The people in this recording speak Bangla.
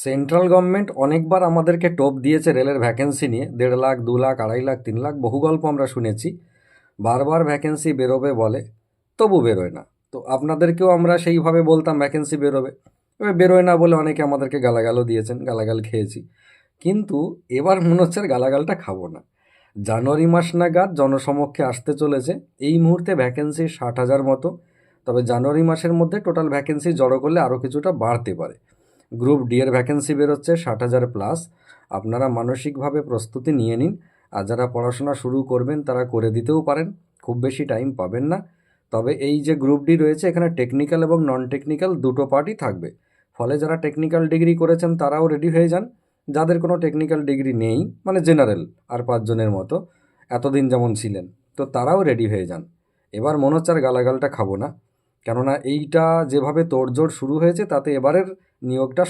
সেন্ট্রাল গভর্নমেন্ট অনেকবার আমাদেরকে টোপ দিয়েছে রেলের ভ্যাকেন্সি নিয়ে, 1.5 লাখ 2 লাখ 2.5 লাখ 3 লাখ বহু গল্প আমরা শুনেছি। বারবার ভ্যাকেন্সি বেরোবে বলে, তবু বেরোয় না। তো আপনাদেরকেও আমরা সেইভাবে বলতাম ভ্যাকেন্সি বেরোবে, এবার বেরোয় না বলে অনেকে আমাদেরকে গালাগালও দিয়েছেন, গালাগাল খেয়েছি। কিন্তু এবার মনে হচ্ছে আর গালাগালটা খাবো না। জানুয়ারি মাস নাগাদ জনসমক্ষে আসতে চলেছে, এই মুহূর্তে ভ্যাকেন্সি 60,000 মতো। তবে জানুয়ারি মাসের মধ্যে টোটাল ভ্যাকেন্সি জড়ো করলে আরও কিছুটা বাড়তে পারে। গ্রুপ ডি এর ভ্যাকেন্সি বেরোচ্ছে 60,000 প্লাস। আপনারা মানসিকভাবে প্রস্তুতি নিয়ে নিন। আর যারা পড়াশোনা শুরু করবেন তারা করে দিতেও পারেন, খুব বেশি টাইম পাবেন না। তবে এই যে গ্রুপ ডি রয়েছে এখানে টেকনিক্যাল এবং নন টেকনিক্যাল দুটো পার্টই থাকবে। ফলে যারা টেকনিক্যাল ডিগ্রি করেছেন তারাও রেডি হয়ে যান। যাদের কোনো টেকনিক্যাল ডিগ্রি নেই, মানে জেনারেল আর 5 জনের মতো এতদিন যেমন ছিলেন, তো তারাও রেডি হয়ে যান। এবার মনে হচ্ছে আর গালাগালটা খাবো না, কেননা এইটা যেভাবে তোড়জোড় শুরু হয়েছে তাতে এবারের নিয়োগটা